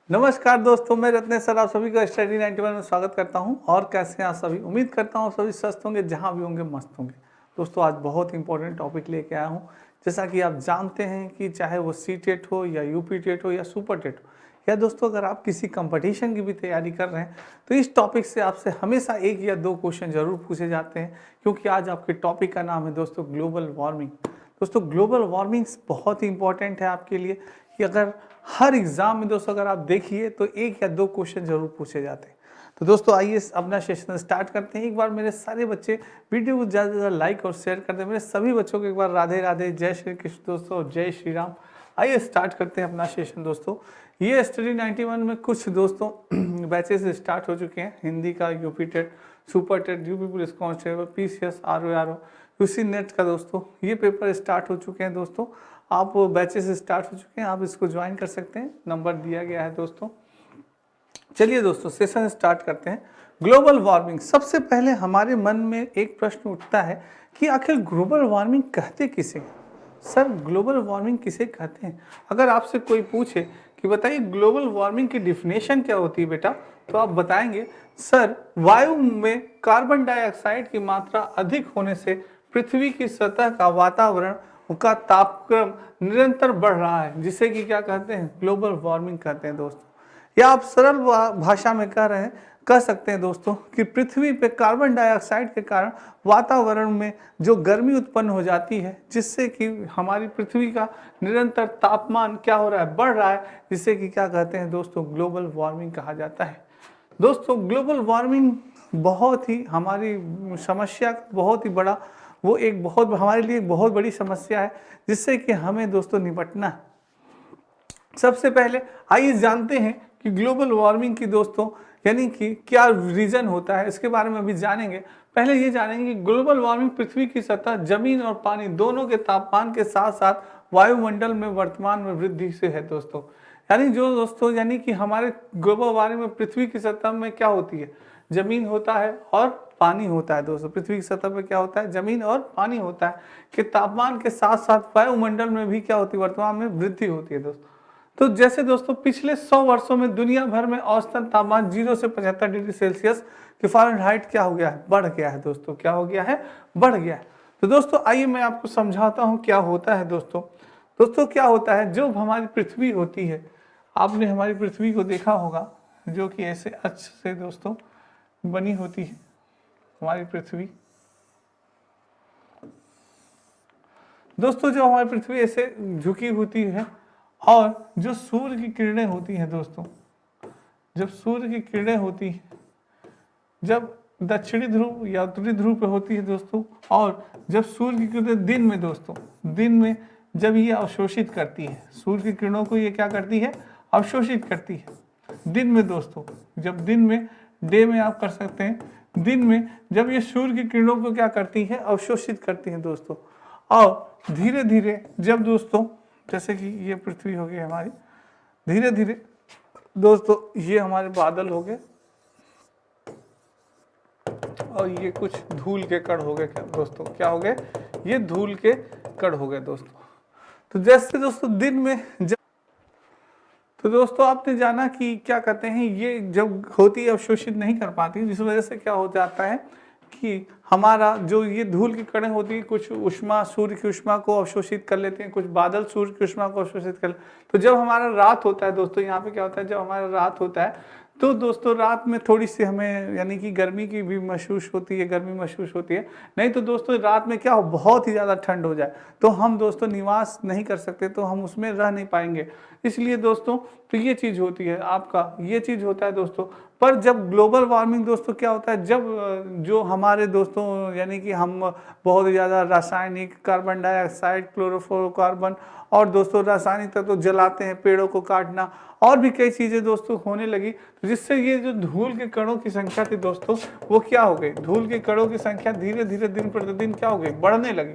नमस्कार दोस्तों, मैं रत्नेश सर आप सभी का स्टडी 91 में स्वागत करता हूं। और कैसे हैं आप सभी? उम्मीद करता हूं आप सभी स्वस्थ होंगे, जहां भी होंगे मस्त होंगे। दोस्तों आज बहुत इंपॉर्टेंट टॉपिक लेके आया हूं। जैसा कि आप जानते हैं कि चाहे वो सी टेट हो या यूपी टेट हो या सुपर टेट हो, या दोस्तों अगर आप किसी कंपटीशन की भी तैयारी कर रहे हैं तो इस टॉपिक से आपसे हमेशा एक या दो क्वेश्चन जरूर पूछे जाते हैं, क्योंकि आज आपके टॉपिक का नाम है दोस्तों ग्लोबल वार्मिंग। दोस्तों ग्लोबल वार्मिंग बहुत ही इंपॉर्टेंट है आपके लिए, कि अगर हर एग्जाम में दोस्तों अगर आप देखिए तो एक या दो क्वेश्चन जरूर पूछे जाते हैं। तो दोस्तों आइए अपना सेशन स्टार्ट करते हैं। एक बार मेरे सारे बच्चे वीडियो को ज़्यादा से ज़्यादा लाइक और शेयर कर दें। मेरे सभी बच्चों को एक बार राधे राधे, जय श्री कृष्ण दोस्तों, जय श्री राम। आइए स्टार्ट करते हैं अपना सेशन दोस्तों। ये स्टडी 91 में कुछ दोस्तों बैचेस स्टार्ट हो चुके हैं। हिंदी का, UP TET, super TET, UP police constable, PCS, RO, UGC NET का दोस्तों ये पेपर स्टार्ट हो चुके हैं। दोस्तों आप बैचेस स्टार्ट हो चुके हैं, आप इसको ज्वाइन कर सकते हैं, नंबर दिया गया है दोस्तों। चलिए दोस्तों सेशन स्टार्ट करते हैं। ग्लोबल वार्मिंग, सबसे पहले हमारे मन में एक प्रश्न उठता है कि आखिर ग्लोबल वार्मिंग कहते किसे? सर ग्लोबल वार्मिंग किसे कहते हैं? अगर आपसे कोई पूछे कि बताइए ग्लोबल वार्मिंग की डिफिनेशन क्या होती है बेटा, तो आप बताएंगे सर वायु में कार्बन डाइऑक्साइड की मात्रा अधिक होने से पृथ्वी की सतह का वातावरण का तापक्रम निरंतर बढ़ रहा है, जिसे कि क्या कहते हैं? ग्लोबल वार्मिंग कहते हैं दोस्तों। या आप सरल भाषा में कह सकते हैं दोस्तों कि पृथ्वी पे कार्बन डाइऑक्साइड के कारण वातावरण में जो गर्मी उत्पन्न हो जाती है, जिससे कि हमारी पृथ्वी का निरंतर तापमान क्या हो रहा है? बढ़ रहा है, जिससे कि क्या कहते हैं दोस्तों? ग्लोबल वार्मिंग कहा जाता है। दोस्तों ग्लोबल वार्मिंग बहुत ही हमारी समस्या, बहुत ही बड़ा, वो एक बहुत हमारे लिए एक बहुत बड़ी समस्या है, जिससे कि हमें दोस्तों निपटना है। सबसे पहले आइए जानते हैं कि ग्लोबल वार्मिंग की दोस्तों यानी कि क्या रीजन होता है, इसके बारे में अभी जानेंगे। पहले ये जानेंगे कि ग्लोबल वार्मिंग पृथ्वी की सतह, जमीन और पानी दोनों के तापमान के साथ साथ वायुमंडल में वर्तमान में वृद्धि से है दोस्तों। यानी जो दोस्तों यानी कि हमारे ग्लोबल वार्मिंग में पृथ्वी की सतह में क्या होती है? जमीन होता है और पानी होता है दोस्तों। पृथ्वी की सतह पर क्या होता है? जमीन और पानी होता है कि तापमान के साथ साथ वायुमंडल में भी क्या होती है? वर्तमान में वृद्धि होती है दोस्तों। तो जैसे दोस्तों पिछले 100 वर्षों में दुनिया भर में औसतन तापमान 0 से 75 डिग्री सेल्सियस के फ़ारेनहाइट क्या हो गया है? बढ़ गया है दोस्तों। क्या हो गया है? बढ़ गया है। तो दोस्तों आइए मैं आपको समझाता हूँ क्या होता है दोस्तों। दोस्तों क्या होता है, जो हमारी पृथ्वी होती है, आपने हमारी पृथ्वी को देखा होगा, जो कि ऐसे अक्ष से दोस्तों बनी होती है हमारी पृथ्वी। दोस्तों जो हमारी पृथ्वी ऐसे झुकी होती है, और जो सूर्य की किरणें होती हैं दोस्तों, जब सूर्य की किरणें होती हैं, जब दक्षिणी ध्रुव या उत्तरी ध्रुव पे होती है दोस्तों, और जब सूर्य की किरणें दिन में दोस्तों, दिन में जब ये अवशोषित करती है, सूर्य की किरणों को ये क्या करती है? अवशोषित करती है दिन में दोस्तों। जब दिन में, डे में आप कर सकते हैं, दिन में जब ये सूर्य की किरणों को क्या करती है? अवशोषित करती है दोस्तों। और धीरे धीरे जब दोस्तों, जैसे कि ये पृथ्वी हो गई हमारी, धीरे धीरे दोस्तों ये हमारे बादल हो गए, और ये कुछ धूल के कण हो गए। क्या दोस्तों? क्या हो गए? ये धूल के कण हो गए दोस्तों। तो जैसे दोस्तों दिन में तो दोस्तों आपने जाना कि क्या कहते हैं, ये जब होती है अवशोषित नहीं कर पाती, जिस वजह से क्या हो जाता है कि हमारा जो ये धूल की कणें होती है, कुछ ऊष्मा, सूर्य की ऊष्मा को अवशोषित कर लेते हैं, कुछ बादल सूर्य की ऊष्मा को अवशोषित कर। तो जब हमारा रात होता है दोस्तों, यहाँ पे क्या होता है, जब हमारा रात होता है तो दोस्तों रात में थोड़ी सी हमें यानी कि गर्मी की भी महसूस होती है, गर्मी महसूस होती है। नहीं तो दोस्तों रात में क्या हो, बहुत ही ज़्यादा ठंड हो जाए तो हम दोस्तों निवास नहीं कर सकते, तो हम उसमें रह नहीं पाएंगे। इसलिए दोस्तों तो ये चीज़ होती है आपका, ये चीज़ होता है दोस्तों। पर जब ग्लोबल वार्मिंग दोस्तों क्या होता है, जब जो हमारे दोस्तों यानी कि हम बहुत ज़्यादा रासायनिक, कार्बन डाइऑक्साइड, क्लोरोफ्लोरोकार्बन और दोस्तों रासायनिक तत्व जलाते हैं, पेड़ों को काटना और भी कई चीज़ें दोस्तों होने लगी, तो जिससे ये जो धूल के कणों की संख्या थी दोस्तों, वो क्या हो गई? धूल के कणों की संख्या धीरे धीरे दिन प्रतिदिन क्या हो गई? बढ़ने लगी।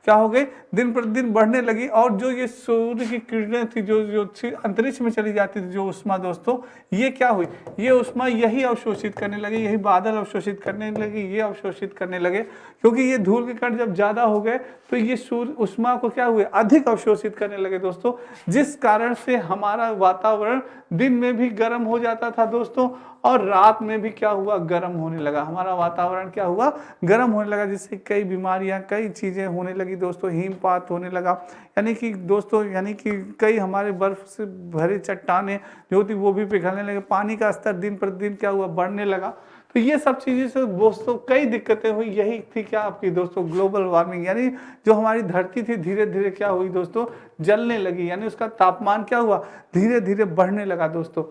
क्या हो गई, दिन प्रतिदिन बढ़ने लगी। और जो ये सूर्य की किरणें थी जो थी अंतरिक्ष में चली जाती थी, जो उष्मा दोस्तों, ये क्या हुई, ये उष्मा यही अवशोषित करने लगे, यही बादल अवशोषित करने लगे, ये अवशोषित करने लगे, क्योंकि ये धूल के कण जब ज्यादा हो गए तो ये सूर्य उष्मा को क्या हुए, अधिक अवशोषित करने लगे दोस्तों, जिस कारण से हमारा वातावरण दिन में भी गर्म हो जाता था दोस्तों, और रात में भी क्या हुआ, गर्म होने लगा। हमारा वातावरण क्या हुआ, गर्म होने लगा, जिससे कई बीमारियां, कई चीजें होने लगी दोस्तों, हिमपात होने लगा, यानी कि दोस्तों, यानी कि कई हमारे बर्फ से भरे चट्टाने जो थी वो भी पिघलने लगे, पानी का स्तर दिन प्रतिदिन क्या हुआ, बढ़ने लगा। तो ये सब चीजें से दोस्तों कई दिक्कतें हुई। यही थी क्या आपकी दोस्तों, ग्लोबल वार्मिंग, यानी जो हमारी धरती थी धीरे धीरे क्या हुई दोस्तों, जलने लगी, यानी उसका तापमान क्या हुआ, धीरे धीरे बढ़ने लगा दोस्तों।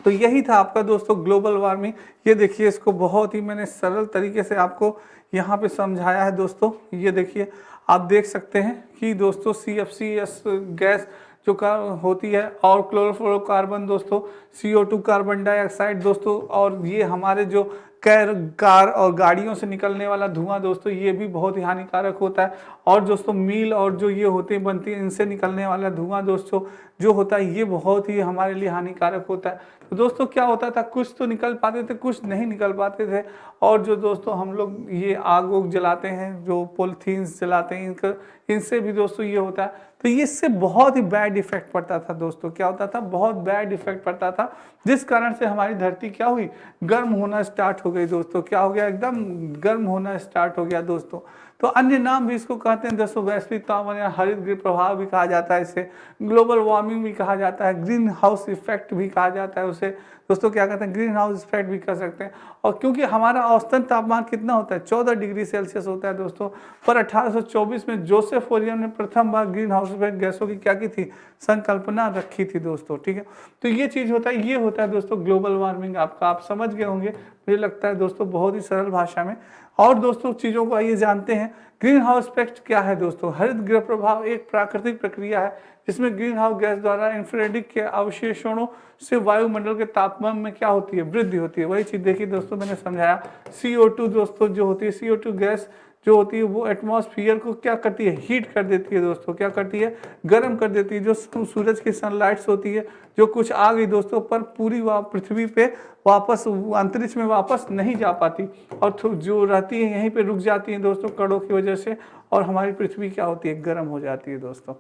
तो यही था आपका दोस्तों ग्लोबल वार्मिंग। ये देखिए, इसको बहुत ही मैंने सरल तरीके से आपको यहाँ पे समझाया है दोस्तों। ये देखिए, आप देख सकते हैं कि दोस्तों CFCs गैस जो होती है, और क्लोरोफ्लोरोकार्बन दोस्तों, CO2 कार्बन डाइऑक्साइड दोस्तों, और ये हमारे जो कार और गाड़ियों से निकलने वाला धुआं दोस्तों, ये भी बहुत ही हानिकारक होता है। और दोस्तों मील और जो ये होते बनती है, इनसे निकलने वाला धुआं दोस्तों जो होता है, ये बहुत ही हमारे लिए हानिकारक होता है। तो दोस्तों क्या होता था, कुछ तो निकल पाते थे, कुछ नहीं निकल पाते थे। और जो दोस्तों हम लोग ये आग वोग जलाते हैं, जो पॉलिथीन्स जलाते हैं, इनसे भी दोस्तों ये होता है। तो इससे बहुत ही बैड इफेक्ट पड़ता था दोस्तों, क्या होता था, बहुत बैड इफेक्ट पड़ता था, जिस कारण से हमारी धरती क्या हुई, गर्म होना स्टार्ट हो गई दोस्तों। क्या हो गया, एकदम गर्म होना स्टार्ट हो गया दोस्तों। तो अन्य नाम भी इसको कहते हैं दोस्तों, वैश्विक तापमान या हरित गृह प्रभाव भी कहा जाता है, इसे ग्लोबल वार्मिंग भी कहा जाता है, ग्रीन हाउस इफेक्ट भी कहा जाता है उसे दोस्तों, क्या कहते हैं, ग्रीन हाउस इफेक्ट भी कह सकते हैं। और क्योंकि हमारा औसतन तापमान कितना होता है, 14 डिग्री सेल्सियस होता है दोस्तों। पर 1824 में जोसेफ ओरियन ने प्रथम बार ग्रीन हाउस इफेक्ट गैसों की क्या की थी, संकल्पना रखी थी दोस्तों, ठीक है। तो ये चीज होता है, ये होता है दोस्तों ग्लोबल वार्मिंग। आपका आप समझ गए होंगे मुझे लगता है दोस्तों, बहुत ही सरल भाषा में। और दोस्तों चीजों को आइए जानते हैं, ग्रीन हाउस इफेक्ट क्या है दोस्तों। हरित गृह प्रभाव एक प्राकृतिक प्रक्रिया है जिसमें ग्रीन हाउस गैस द्वारा इंफ्रारेड के अवशेषणों से वायुमंडल के तापमान में क्या होती है, वृद्धि होती है। वही चीज देखिए दोस्तों, मैंने समझाया, CO2 दोस्तों जो होती है, CO2 गैस जो होती है वो एटमॉस्फेयर को क्या करती है, हीट कर देती है दोस्तों, क्या करती है, गर्म कर देती है। जो सूरज की सनलाइट्स होती है, जो कुछ आ गई दोस्तों, पर पूरी पृथ्वी पे वापस अंतरिक्ष में वापस नहीं जा पाती, और जो रहती है यहीं पे रुक जाती है दोस्तों कणों की वजह से, और हमारी पृथ्वी क्या होती है, गर्म हो जाती है दोस्तों।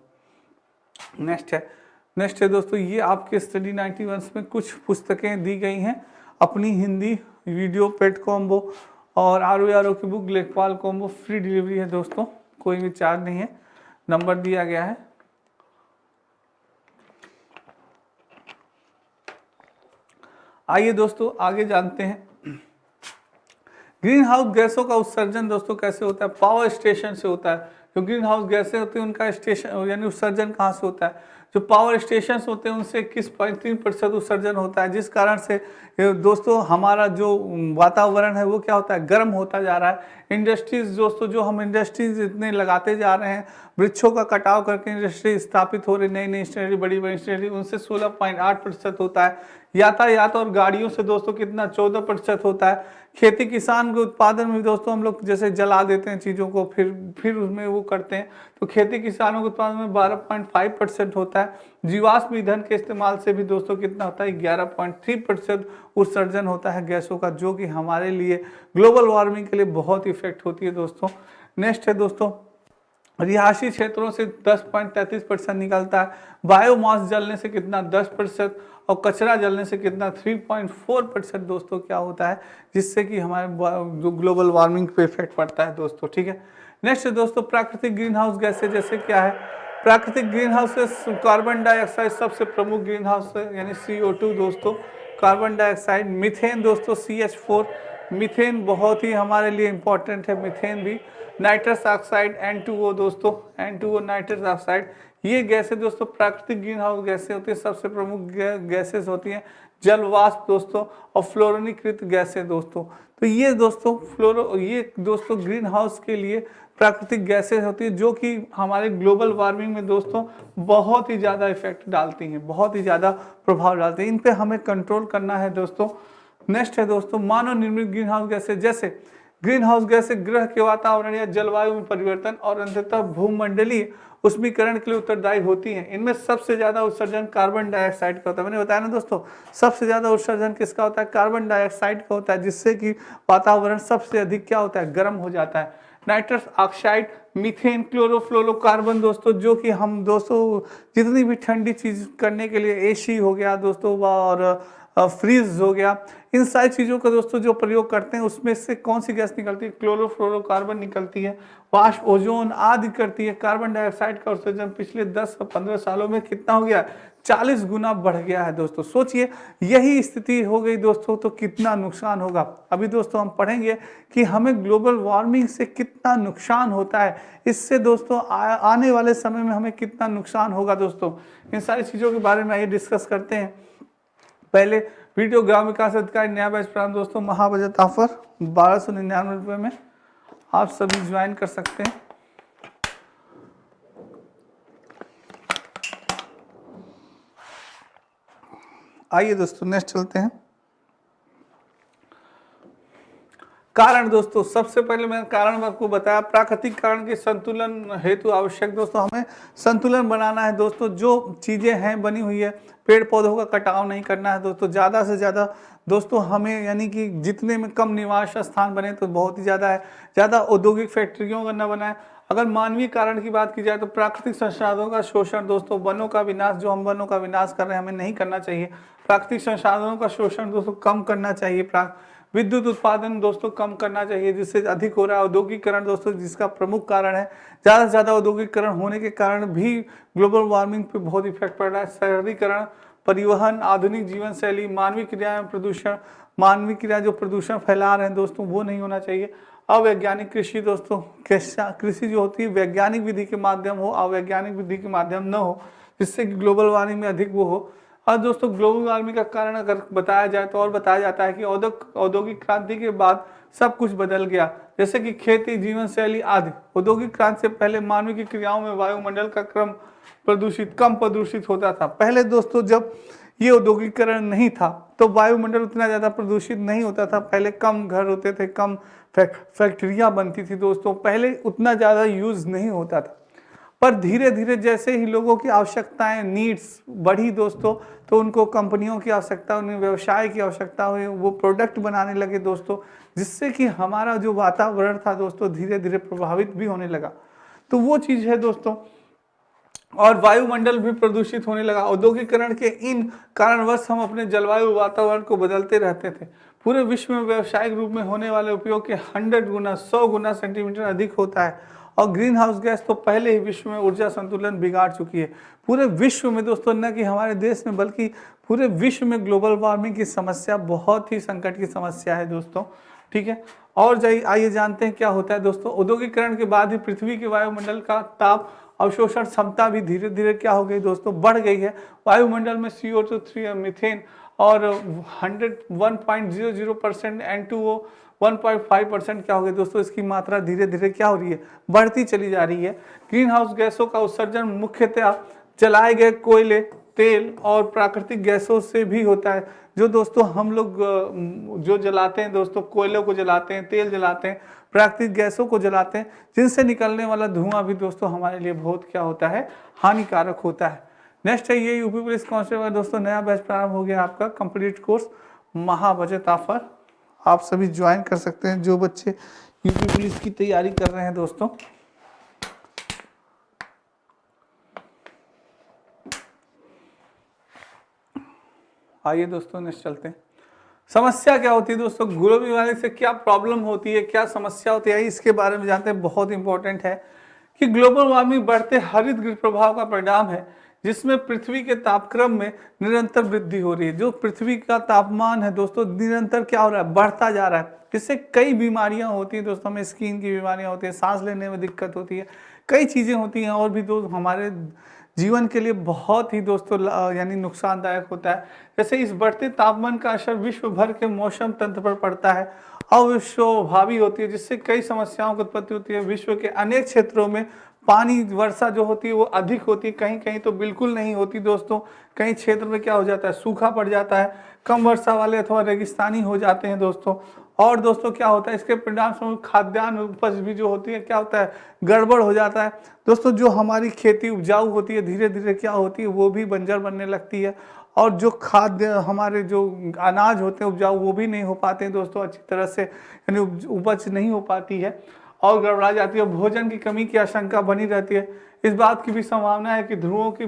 नेक्स्ट है दोस्तों, ये आपके स्टडी 91 में कुछ पुस्तकें दी गई हैं अपनी, हिंदी वीडियो पेट कॉम्बो और RO की बुक लेखपाल कॉम्बो, फ्री डिलीवरी है दोस्तों, कोई भी चार्ज नहीं है, नंबर दिया गया है। आइए दोस्तों आगे जानते हैं, ग्रीन हाउस गैसों का उत्सर्जन दोस्तों कैसे होता है, पावर स्टेशन से होता है। जो ग्रीन हाउस गैसें होती हैं उनका स्टेशन यानी उत्सर्जन कहाँ से होता है, जो पावर स्टेशन होते हैं उनसे 21.3% उत्सर्जन होता है, जिस कारण से दोस्तों हमारा जो वातावरण है वो क्या होता है, गर्म होता जा रहा है। इंडस्ट्रीज दोस्तों, जो हम इंडस्ट्रीज इतने लगाते जा रहे हैं, वृक्षों का कटाव करके इंडस्ट्री स्थापित हो रही, नई नई इंडस्ट्री, बड़ी बड़ी इंडस्ट्री, उनसे 16.8% होता है। यातायात और गाड़ियों से दोस्तों कितना, 14% होता है। खेती किसान के उत्पादन में दोस्तों हम लोग जैसे जला देते हैं चीज़ों को, फिर उसमें वो करते हैं, तो खेती किसानों के उत्पादन में 12.5% होता है। जीवाश्म ईंधन के इस्तेमाल से भी दोस्तों कितना होता है, 11.3% उत्सर्जन होता है गैसों का, जो कि हमारे लिए ग्लोबल वार्मिंग के लिए बहुत इफेक्ट होती है दोस्तों। नेक्स्ट है दोस्तों, रिहायशी क्षेत्रों से 10.33% निकलता है। बायोमास जलने से कितना, 10%, और कचरा जलने से कितना, 3.4% दोस्तों क्या होता है, जिससे कि हमारे जो ग्लोबल वार्मिंग पे इफेक्ट पड़ता है दोस्तों, ठीक है। नेक्स्ट दोस्तों, प्राकृतिक ग्रीन हाउस गैसें जैसे क्या है, प्राकृतिक ग्रीन हाउस से कार्बन डाइऑक्साइड सबसे प्रमुख ग्रीन हाउस है, यानी CO2 दोस्तों, कार्बन डाइऑक्साइड, मीथेन दोस्तों CH4, मीथेन बहुत ही हमारे लिए इंपॉर्टेंट है, मीथेन भी, नाइट्रस ऑक्साइड N2O दोस्तों, N2O नाइट्रस ऑक्साइड, ये गैसें दोस्तों प्राकृतिक ग्रीन हाउस गैसें होती है, सबसे प्रमुख गैसेस होती हैं। जल वाष्प दोस्तों और फ्लोरोनीकृत गैसें दोस्तों, तो ये दोस्तों ये दोस्तों ग्रीन हाउस के लिए प्राकृतिक गैसें होती है, जो कि हमारे ग्लोबल वार्मिंग में दोस्तों बहुत ही ज़्यादा इफेक्ट डालती हैं, बहुत ही ज़्यादा प्रभाव डालती हैं, इन पे हमें कंट्रोल करना है दोस्तों। नेक्स्ट है दोस्तों, मानव निर्मित ग्रीन हाउस गैसें, जैसे ग्रीन हाउस गैस से ग्रह के वातावरण या जलवायु में परिवर्तन और अंततः भूमंडलीय उष्मीकरण के लिए उत्तरदायी होती हैं। इनमें सबसे ज्यादा उत्सर्जन कार्बन डाइऑक्साइड का होता है। मैंने बताया ना दोस्तों, सबसे ज्यादा उत्सर्जन किसका होता है? कार्बन डाइऑक्साइड का होता है, जिससे कि वातावरण सबसे अधिक क्या होता है? गर्म हो जाता है। नाइट्रस ऑक्साइड, मीथेन, क्लोरोफ्लोरोकार्बन दोस्तों, जो कि हम दोस्तों जितनी भी ठंडी चीज करने के लिए एसी हो गया दोस्तों और फ्रीज हो गया, इन सारी चीज़ों का दोस्तों जो प्रयोग करते हैं उसमें से कौन सी गैस निकलती है? क्लोरोफ्लोरोकार्बन निकलती है। वाष्प, ओजोन आदि करती है। कार्बन डाइऑक्साइड का उत्सर्जन पिछले 10-15 सालों में कितना हो गया? 40 गुना बढ़ गया है दोस्तों। सोचिए, यही स्थिति हो गई दोस्तों तो कितना नुकसान होगा। अभी दोस्तों हम पढ़ेंगे कि हमें ग्लोबल वार्मिंग से कितना नुकसान होता है, इससे दोस्तों आने वाले समय में हमें कितना नुकसान होगा दोस्तों। इन सारी चीज़ों के बारे में आइए डिस्कस करते हैं। पहले वीडियो ग्राम विकास अधिकारी नया बैच प्रारंभ दोस्तों, महाबजट ऑफर 1299 रुपये में आप सभी ज्वाइन कर सकते हैं। आइए दोस्तों नेक्स्ट चलते हैं। कारण दोस्तों, सबसे पहले मैंने कारण आपको बताया, प्राकृतिक कारण के संतुलन हेतु आवश्यक दोस्तों हमें संतुलन बनाना है दोस्तों। जो चीजें हैं बनी हुई है, पेड़ पौधों का कटाव नहीं करना है दोस्तों, ज्यादा से ज्यादा दोस्तों हमें, यानी कि जितने में कम निवास स्थान बने तो बहुत ही ज्यादा है, ज्यादा औद्योगिक फैक्ट्रियों का न बनाए। अगर मानवीय कारण की बात की जाए तो प्राकृतिक संसाधनों का शोषण दोस्तों, वनों का विनाश, जो हम वनों का विनाश कर रहे हैं हमें नहीं करना चाहिए। प्राकृतिक संसाधनों का शोषण दोस्तों कम करना चाहिए। विद्युत उत्पादन दोस्तों कम करना चाहिए, जिससे अधिक हो रहा है। औद्योगिकरण दोस्तों जिसका प्रमुख कारण है, ज़्यादा से ज़्यादा औद्योगिकरण होने के कारण भी ग्लोबल वार्मिंग पे बहुत इफेक्ट पड़ रहा है। शहरीकरण, परिवहन, आधुनिक जीवन शैली, मानवीय क्रिया में प्रदूषण, मानवीय क्रिया जो प्रदूषण फैला रहे हैं दोस्तों वो नहीं होना चाहिए। अवैज्ञानिक कृषि दोस्तों, कृषि जो होती है वैज्ञानिक विधि के माध्यम हो, अवैज्ञानिक विधि के माध्यम न हो, जिससे कि ग्लोबल वार्मिंग में अधिक वो हो। और दोस्तों ग्लोबल वार्मिंग का कारण अगर बताया जाए तो और बताया जाता है कि औद्योगिक क्रांति के बाद सब कुछ बदल गया, जैसे कि खेती, जीवन शैली आदि। औद्योगिक क्रांति से पहले मानव की क्रियाओं में वायुमंडल का कम प्रदूषित होता था। पहले दोस्तों जब ये औद्योगिकरण नहीं था तो वायुमंडल उतना ज़्यादा प्रदूषित नहीं होता था। पहले कम घर होते थे, कम फैक्ट्रियाँ बनती थी दोस्तों, पहले उतना ज़्यादा यूज़ नहीं होता था। पर धीरे धीरे जैसे ही लोगों की आवश्यकताएं, नीड्स बढ़ी दोस्तों, तो उनको कंपनियों की आवश्यकता, उन्हें व्यवसाय की आवश्यकता हुई, वो प्रोडक्ट बनाने लगे दोस्तों, जिससे कि हमारा जो वातावरण था दोस्तों धीरे धीरे प्रभावित भी होने लगा। तो वो चीज़ है दोस्तों। और वायुमंडल भी प्रदूषित होने लगा। औद्योगिकरण के इन कारणवश हम अपने जलवायु वातावरण को बदलते रहते थे। पूरे विश्व में व्यावसायिक रूप में होने वाले उपयोग के 100 गुना, 100 गुना सेंटीमीटर अधिक होता है। और ग्रीन हाउस गैस तो पहले ही विश्व में ऊर्जा संतुलन बिगाड़ चुकी है। पूरे विश्व में दोस्तों, न कि हमारे देश में बल्कि पूरे विश्व में ग्लोबल वार्मिंग की समस्या बहुत ही संकट की समस्या है दोस्तों। ठीक है, और आइए जानते हैं क्या होता है दोस्तों। औद्योगिकरण के बाद ही पृथ्वी के वायुमंडल का ताप अवशोषण क्षमता भी धीरे धीरे क्या हो गई दोस्तों, बढ़ गई है। वायुमंडल में CO2, 3 मीथेन और 1.00% N2O 1.5% क्या हो गया दोस्तों, इसकी मात्रा धीरे धीरे क्या हो रही है, बढ़ती चली जा रही है। ग्रीन हाउस गैसों का उत्सर्जन मुख्यतः जलाए गए कोयले, तेल और प्राकृतिक गैसों से भी होता है। जो दोस्तों हम लोग जो जलाते हैं दोस्तों, कोयलों को जलाते हैं, तेल जलाते हैं, प्राकृतिक गैसों को जलाते हैं, जिनसे निकलने वाला धुआं भी दोस्तों हमारे लिए बहुत क्या होता है, हानिकारक होता है। नेक्स्ट है ये यूपी पुलिस कांस्टेबल दोस्तों, नया बैच प्रारंभ हो गया आपका कंप्लीट कोर्स, महाबजट ऑफर, आप सभी ज्वाइन कर सकते हैं जो बच्चे यूपी पुलिस की तैयारी कर रहे हैं दोस्तों। आइए दोस्तों नेक्स्ट चलते हैं। समस्या क्या होती है दोस्तों, ग्लोबल वार्मिंग से क्या प्रॉब्लम होती है, क्या समस्या होती है, इसके बारे में जानते हैं। बहुत इंपॉर्टेंट है कि ग्लोबल वार्मिंग बढ़ते हरित गृह प्रभाव का परिणाम है, जिसमें पृथ्वी के तापक्रम में निरंतर वृद्धि हो रही है। जो पृथ्वी का तापमान है दोस्तों निरंतर क्या हो रहा है, बढ़ता जा रहा है, जिससे कई बीमारियां होती हैं दोस्तों, हमें स्किन की बीमारियां होती है, सांस लेने में दिक्कत होती है, कई चीज़ें होती हैं और भी दोस्त हमारे जीवन के लिए बहुत ही दोस्तों यानी नुकसानदायक होता है। जैसे इस बढ़ते तापमान का असर विश्व भर के मौसम तंत्र पर पड़ता है, अविश्वभावी होती है, जिससे कई समस्याओं की उत्पत्ति होती है। विश्व के अनेक क्षेत्रों में पानी वर्षा जो होती है वो अधिक होती है, कहीं कहीं तो बिल्कुल नहीं होती दोस्तों। कई क्षेत्र में क्या हो जाता है, सूखा पड़ जाता है, कम वर्षा वाले अथवा रेगिस्तानी हो जाते हैं दोस्तों। और दोस्तों क्या होता है, इसके परिणाम स्वरूप खाद्यान्न उपज भी जो होती है क्या होता है, गड़बड़ हो जाता है। दोस्तों जो हमारी खेती उपजाऊ होती है धीरे धीरे क्या होती है, वो भी बंजर बनने लगती है, और जो खाद्य हमारे जो अनाज होते हैं उपजाऊ वो भी नहीं हो पाते हैं दोस्तों अच्छी तरह से, यानी उपज नहीं हो पाती है और गड़बड़ा जाती है। भोजन की कमी की आशंका बनी रहती है। इस बात की भी संभावना है कि ध्रुवों की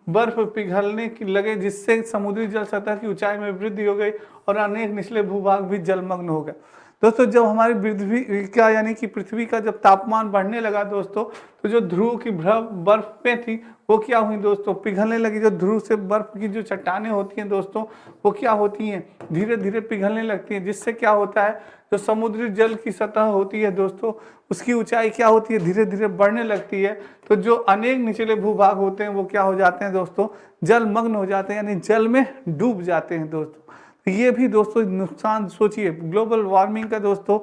बर्फ पिघलने की लगे, जिससे समुद्री जल सतह की ऊंचाई में वृद्धि हो गई और अनेक निचले भूभाग भी जलमग्न हो गए। दोस्तों जब हमारी पृथ्वी का यानी कि पृथ्वी का जब तापमान बढ़ने लगा दोस्तों, तो जो ध्रुव की बर्फें थी वो क्या हुई दोस्तों, पिघलने लगी। जो ध्रुव से बर्फ की जो चट्टानें होती हैं दोस्तों, वो क्या होती हैं, धीरे धीरे पिघलने लगती हैं, जिससे क्या होता है, जो समुद्री जल की सतह होती है दोस्तों, उसकी ऊंचाई क्या होती है, धीरे धीरे बढ़ने लगती है। तो जो अनेक निचले भूभाग होते हैं वो क्या हो जाते हैं दोस्तों, जलमग्न हो जाते हैं, यानी जल में डूब जाते हैं दोस्तों। ये भी दोस्तों नुकसान सोचिए ग्लोबल वार्मिंग का दोस्तों,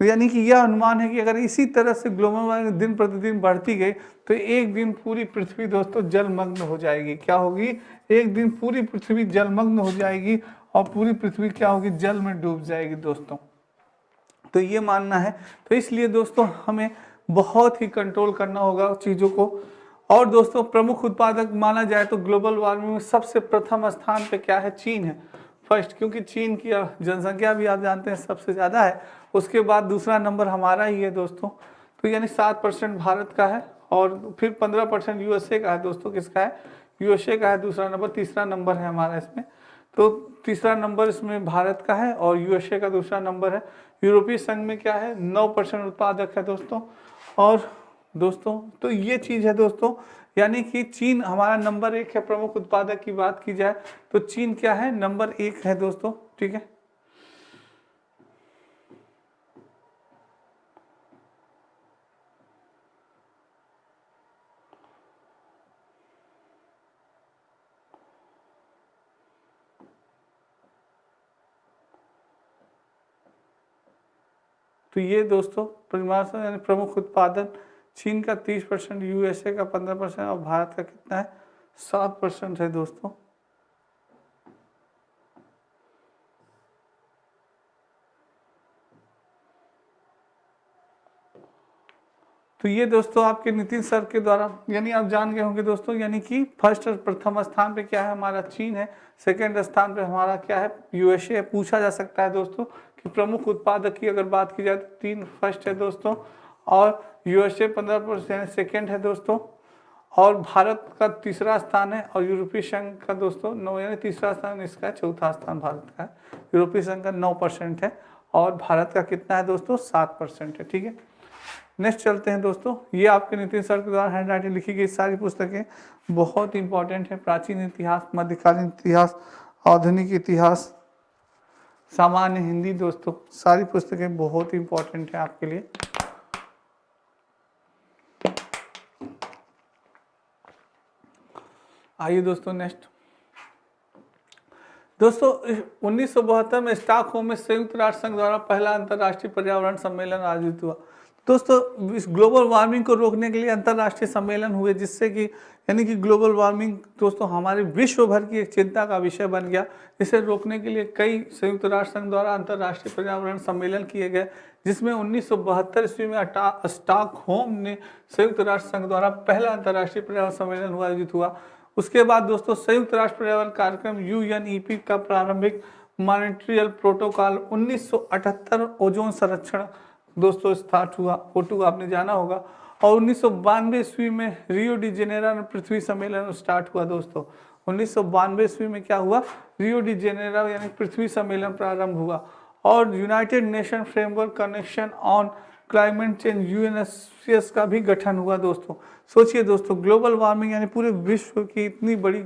यानी कि यह अनुमान है कि अगर इसी तरह से ग्लोबल वार्मिंग दिन प्रतिदिन बढ़ती गई तो एक दिन पूरी पृथ्वी दोस्तों जलमग्न हो जाएगी। क्या होगी, एक दिन पूरी पृथ्वी जलमग्न हो जाएगी और पूरी पृथ्वी क्या होगी, जल में डूब जाएगी दोस्तों। तो ये मानना है, तो इसलिए दोस्तों हमें बहुत ही कंट्रोल करना होगा चीज़ों को। और दोस्तों प्रमुख उत्पादक माना जाए तो ग्लोबल वार्मिंग में सबसे प्रथम स्थान पे क्या है, चीन है फर्स्ट, क्योंकि चीन की जनसंख्या भी आप जानते हैं सबसे ज़्यादा है। उसके बाद दूसरा नंबर हमारा ही है दोस्तों, तो यानी 7% भारत का है, और फिर 15% यूएसए का है दोस्तों। किसका है, यूएसए का है दूसरा नंबर, तीसरा नंबर है हमारा इसमें। तो तीसरा नंबर इसमें भारत का है और यूएसए का दूसरा नंबर है। यूरोपीय संघ में क्या है, 9% उत्पादक है दोस्तों। और दोस्तों तो ये चीज़ है दोस्तों, यानी कि चीन हमारा नंबर 1 है। प्रमुख उत्पादक की बात की जाए तो चीन क्या है, नंबर 1 है दोस्तों, ठीक है। तो ये दोस्तों परिमाण यानी प्रमुख उत्पादन चीन का 30%, यूएसए का 15% और भारत का कितना है, 7% है दोस्तों। तो ये दोस्तों आपके नितिन सर के द्वारा, यानी आप जान गए होंगे दोस्तों, यानी कि फर्स्ट और प्रथम स्थान पे क्या है हमारा, चीन है। सेकंड स्थान पे हमारा क्या है, यूएसए है। पूछा जा सकता है दोस्तों कि प्रमुख उत्पादक की अगर बात की जाए तो 3 फर्स्ट है दोस्तों, और यूएसए 15% सेकेंड है दोस्तों, और भारत का तीसरा स्थान है, और यूरोपीय संघ का दोस्तों 9, यानी तीसरा स्थान इसका है, चौथा स्थान भारत का है। यूरोपीय संघ का 9% है और भारत का कितना है दोस्तों, 7% है, ठीक है। नेक्स्ट चलते हैं दोस्तों, ये आपके नितिन सर के द्वारा हैंड राइटिंग लिखी गई सारी पुस्तकें बहुत इंपॉर्टेंट है। प्राचीन इतिहास, मध्यकालीन इतिहास, आधुनिक इतिहास, सामान्य हिंदी दोस्तों, सारी पुस्तकें बहुत इंपॉर्टेंट है आपके लिए। आइए दोस्तों नेक्स्ट। दोस्तों 1972 में स्टॉकहोम में संयुक्त राष्ट्र संघ द्वारा पहला अंतर्राष्ट्रीय पर्यावरण सम्मेलन आयोजित हुआ। दोस्तों इस ग्लोबल वार्मिंग को रोकने के लिए अंतर्राष्ट्रीय सम्मेलन हुए, जिससे कि यानी कि ग्लोबल वार्मिंग दोस्तों हमारे विश्व भर की एक चिंता का विषय बन गया। इसे रोकने के लिए कई संयुक्त राष्ट्र संघ द्वारा अंतर्राष्ट्रीय पर्यावरण सम्मेलन किए गए, जिसमें 1972 ईस्वी में स्टॉकहोम ने संयुक्त राष्ट्र संघ द्वारा पहला अंतर्राष्ट्रीय पर्यावरण सम्मेलन आयोजित हुआ। उसके बाद दोस्तों संयुक्त राष्ट्र पर्यावरण कार्यक्रम UNEP का प्रारंभिक मॉन्ट्रियल प्रोटोकॉल 1978 ओजोन संरक्षण दोस्तों स्टार्ट हुआ, O2 आपने जाना होगा। और 1992 ईस्वी में रियो डी जेनेरो में पृथ्वी सम्मेलन स्टार्ट हुआ दोस्तों। 1992 ईस्वी में क्या हुआ, रियो डी जेनेरो यानी पृथ्वी सम्मेलन प्रारंभ हुआ। और United nation framework connection on climate change UNFCCC का भी गठन हुआ दोस्तों। सोचिए दोस्तों ग्लोबल वार्मिंग यानी पूरे विश्व की इतनी बड़ी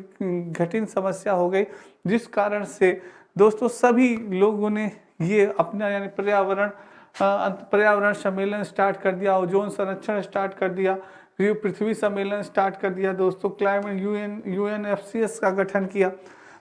कठिन समस्या हो गई, जिस कारण से दोस्तों सभी लोगों ने ये अपना यानी पर्यावरण सम्मेलन स्टार्ट कर दिया, ओजोन संरक्षण स्टार्ट कर दिया, पृथ्वी सम्मेलन स्टार्ट कर दिया दोस्तों, क्लाइमेट UNFCCC का गठन किया।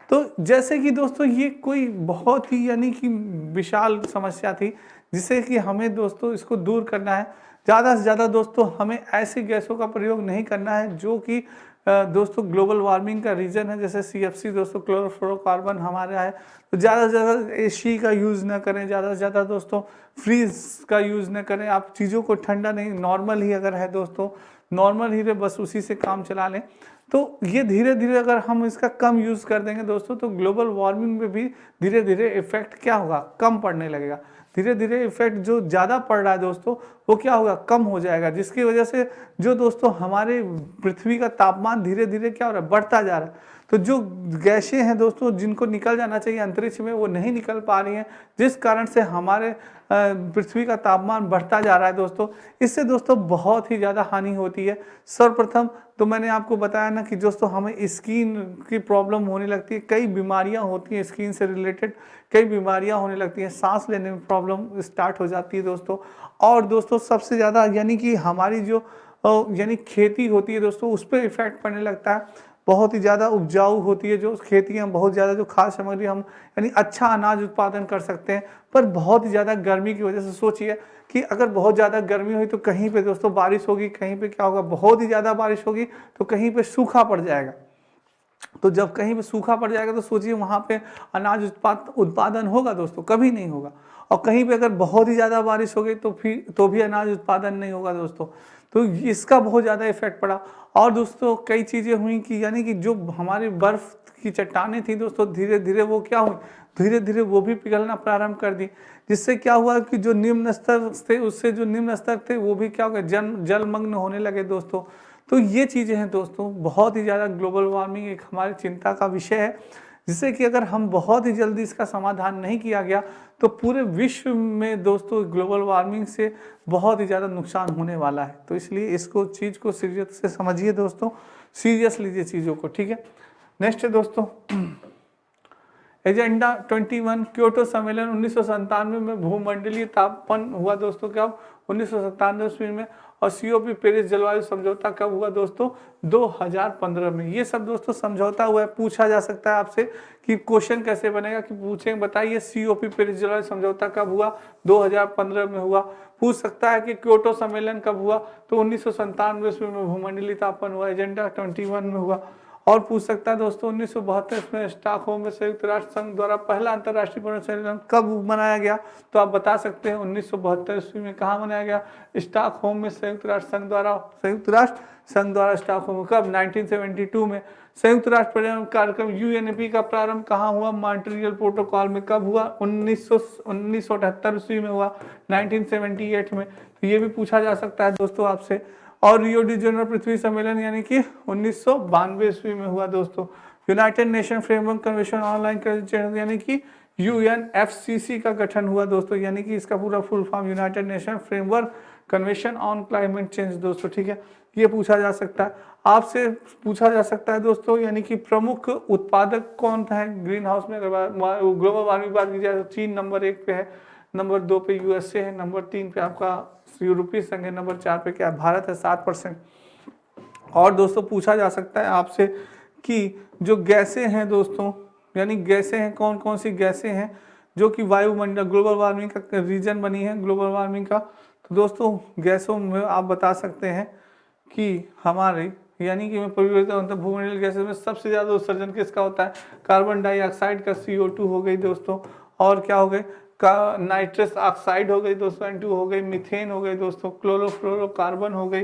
तो जैसे कि दोस्तों ये कोई बहुत ही यानी कि विशाल समस्या थी, जिसे कि हमें दोस्तों इसको दूर करना है। ज़्यादा से ज़्यादा दोस्तों हमें ऐसी गैसों का प्रयोग नहीं करना है जो कि दोस्तों ग्लोबल वार्मिंग का रीज़न है, जैसे CFC दोस्तों क्लोरोफ्लोरोकार्बन हमारा है। तो ज़्यादा से ज़्यादा AC का यूज़ ना करें, ज़्यादा से ज़्यादा दोस्तों फ्रीज का यूज़ ना करें। आप चीज़ों को ठंडा नहीं, नॉर्मल ही अगर है दोस्तों, नॉर्मल ही रहे, बस उसी से काम चला लें। तो ये धीरे धीरे अगर हम इसका कम यूज़ कर देंगे दोस्तों, तो ग्लोबल वार्मिंग में भी धीरे धीरे इफेक्ट क्या होगा, कम पड़ने लगेगा। धीरे धीरे इफेक्ट जो ज़्यादा पड़ रहा है दोस्तों, वो क्या होगा, कम हो जाएगा, जिसकी वजह से जो दोस्तों हमारे पृथ्वी का तापमान धीरे धीरे क्या हो रहा है, बढ़ता जा रहा है। तो जो गैसें हैं दोस्तों, जिनको निकल जाना चाहिए अंतरिक्ष में, वो नहीं निकल पा रही हैं, जिस कारण से हमारे पृथ्वी का तापमान बढ़ता जा रहा है दोस्तों। इससे दोस्तों बहुत ही ज़्यादा हानि होती है। सर्वप्रथम तो मैंने आपको बताया ना कि दोस्तों हमें स्किन की प्रॉब्लम होने लगती है, कई बीमारियां होती हैं स्किन से रिलेटेड, कई बीमारियां होने लगती हैं, सांस लेने में प्रॉब्लम स्टार्ट हो जाती है दोस्तों। और दोस्तों सबसे ज़्यादा यानी कि हमारी जो यानी खेती होती है दोस्तों, उस पर इफेक्ट पड़ने लगता है। बहुत ही ज़्यादा उपजाऊ होती है जो खेतियाँ, बहुत ज़्यादा जो खाद्य सामग्री हम यानी अच्छा अनाज उत्पादन कर सकते हैं, पर बहुत ही ज़्यादा गर्मी की वजह से सोचिए कि अगर बहुत ज़्यादा गर्मी हुई तो कहीं पे दोस्तों बारिश होगी, कहीं पे क्या होगा, बहुत ही ज़्यादा बारिश होगी तो कहीं पे सूखा पड़ जाएगा। तो जब कहीं पे सूखा पड़ जाएगा तो सोचिए वहाँ पे अनाज उत्पादन होगा दोस्तों, कभी नहीं होगा। और कहीं पे अगर बहुत ही ज़्यादा बारिश हो गई तो फिर तो भी अनाज उत्पादन नहीं होगा दोस्तों। तो इसका बहुत ज़्यादा इफेक्ट पड़ा। और दोस्तों कई चीज़ें हुई कि यानी कि जो हमारी बर्फ़ की चट्टानें थी दोस्तों, धीरे धीरे वो क्या हुई, धीरे धीरे वो भी पिघलना प्रारंभ कर दी, जिससे क्या हुआ कि जो निम्न स्तर थे, उससे जो निम्न स्तर थे वो भी क्या हो गए, जलमग्न होने लगे दोस्तों। तो ये चीज़ें हैं दोस्तों, बहुत ही ज़्यादा ग्लोबल वार्मिंग एक हमारी चिंता का विषय है, जिससे कि अगर हम बहुत ही जल्दी इसका समाधान नहीं किया गया तो पूरे विश्व में दोस्तों ग्लोबल वार्मिंग से बहुत ही ज़्यादा नुकसान होने वाला है। तो इसलिए इसको चीज़ को सीरियस से समझिए दोस्तों, सीरियस लीजिए चीज़ों को, ठीक है। नेक्स्ट है दोस्तों एजेंडा 21 क्योटो सम्मेलन 1997 में भूमंडलीय तापमान हुआ दोस्तों, कब, 1997 में। और COP पेरिस जलवायु समझौता कब हुआ दोस्तों, 2015 में। ये सब दोस्तों समझौता हुआ है। पूछा जा सकता है आपसे कि क्वेश्चन कैसे बनेगा कि पूछें बताइए COP पेरिस जलवायु समझौता कब हुआ, 2015 में हुआ। पूछ सकता है कि क्योटो सम्मेलन कब हुआ, तो 1997 में भूमंडलीय तापमान हुआ, एजेंडा 21 में हुआ। और पूछ सकता है दोस्तों 1972 में स्टॉकहोम में संयुक्त राष्ट्र संघ द्वारा पहला अंतर्राष्ट्रीय पर्यावरण सम्मेलन कब मनाया गया, तो आप बता सकते हैं 1972 में। कहाँ मनाया गया, स्टॉकहोम में संयुक्त राष्ट्र संघ द्वारा स्टॉकहोम कब, 1972 में। संयुक्त राष्ट्र पर्यावरण कार्यक्रम UNEP का प्रारंभ कहाँ हुआ, मॉन्ट्रियल प्रोटोकॉल में कब हुआ, 1978 में हुआ, 1978 में। तो ये भी पूछा जा सकता है दोस्तों आपसे। और रियो डी जेनेरो पृथ्वी सम्मेलन यानी कि 1992 में हुआ दोस्तों। United nation framework convention online यानी कि UNFCCC का गठन हुआ दोस्तों, यानी कि इसका पूरा full form United nation framework convention on climate change दोस्तों, ठीक है। ये पूछा जा सकता है आपसे, पूछा जा सकता है दोस्तों, यानी कि प्रमुख उत्पादक कौन था ग्रीन हाउस में, ग्लोबल वार्मिंग बात की जाए तो चीन नंबर 1 पे है, नंबर 2 पे USA है, नंबर 3 पे आपका यूरोपीय संघ है, नंबर 4 पे क्या भारत है 7%। और दोस्तों पूछा जा सकता है आपसे कि जो गैसें हैं दोस्तों, यानी गैसें हैं, कौन कौन सी गैसें हैं जो कि वायुमंडल ग्लोबल वार्मिंग का रीजन बनी है ग्लोबल वार्मिंग का। तो दोस्तों गैसों में आप बता सकते हैं कि हमारे यानी कि परिवर्तन मतलब भूमंडलीय गैसें में सबसे ज़्यादा उत्सर्जन किसका होता है, कार्बन डाइऑक्साइड का CO2 हो गई दोस्तों, और क्या हो गए का नाइट्रस ऑक्साइड हो गई दोस्तों, N2 हो गई, मीथेन हो गई दोस्तों, क्लोरोफ्लोरोकार्बन हो गई,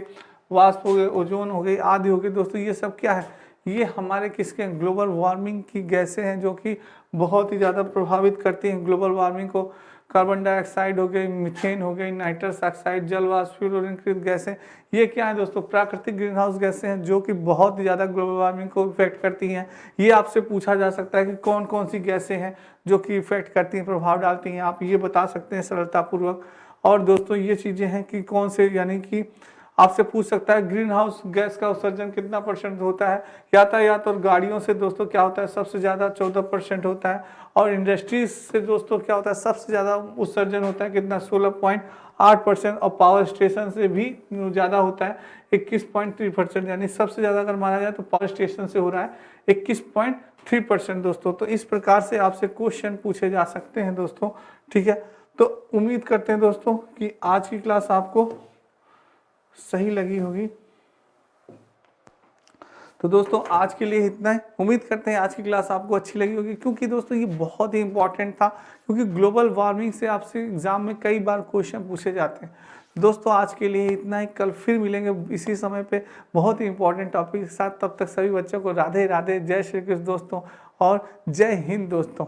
वाष्प हो गए, ओजोन हो गई, आदि हो गई दोस्तों। ये सब क्या है, ये हमारे किसके ग्लोबल वार्मिंग की गैसें हैं जो कि बहुत ही ज़्यादा प्रभावित करती हैं ग्लोबल वार्मिंग को। कार्बन डाइऑक्साइड हो गई, मीथेन हो गई, नाइट्रस ऑक्साइड, जल वाष्प, फ्लोरीनकृत गैसें, ये क्या है दोस्तों, प्राकृतिक ग्रीन हाउस गैसें हैं जो कि बहुत ही ज़्यादा ग्लोबल वार्मिंग को इफेक्ट करती हैं। ये आपसे पूछा जा सकता है कि कौन कौन सी गैसें हैं जो कि इफेक्ट करती हैं, प्रभाव डालती हैं, आप ये बता सकते हैं सरलतापूर्वक। और दोस्तों ये चीज़ें हैं कि कौन से, यानी कि आपसे पूछ सकता है ग्रीन हाउस गैस का उत्सर्जन कितना % होता है, यातायात और गाड़ियों से दोस्तों क्या होता है, सबसे ज़्यादा 14% होता है। और इंडस्ट्रीज से दोस्तों क्या होता है, सबसे ज़्यादा उत्सर्जन होता है कितना, 16.8%। और पावर स्टेशन से भी ज़्यादा होता है 21.3%, यानी सबसे ज़्यादा अगर माना जाए तो पावर स्टेशन से हो रहा है 21.3% दोस्तों। तो इस प्रकार से आपसे क्वेश्चन पूछे जा सकते हैं दोस्तों, ठीक है। तो उम्मीद करते हैं दोस्तों कि आज की क्लास आपको सही लगी होगी। तो दोस्तों आज के लिए इतना ही। उम्मीद करते हैं आज की क्लास आपको अच्छी लगी होगी, क्योंकि दोस्तों ये बहुत ही इंपॉर्टेंट था, क्योंकि ग्लोबल वार्मिंग से आपसे एग्जाम में कई बार क्वेश्चन पूछे जाते हैं। दोस्तों आज के लिए इतना ही। कल फिर मिलेंगे इसी समय पे बहुत ही इंपॉर्टेंट टॉपिक के साथ। तब तक सभी बच्चों को राधे राधे, जय श्री कृष्ण दोस्तों, और जय हिंद दोस्तों।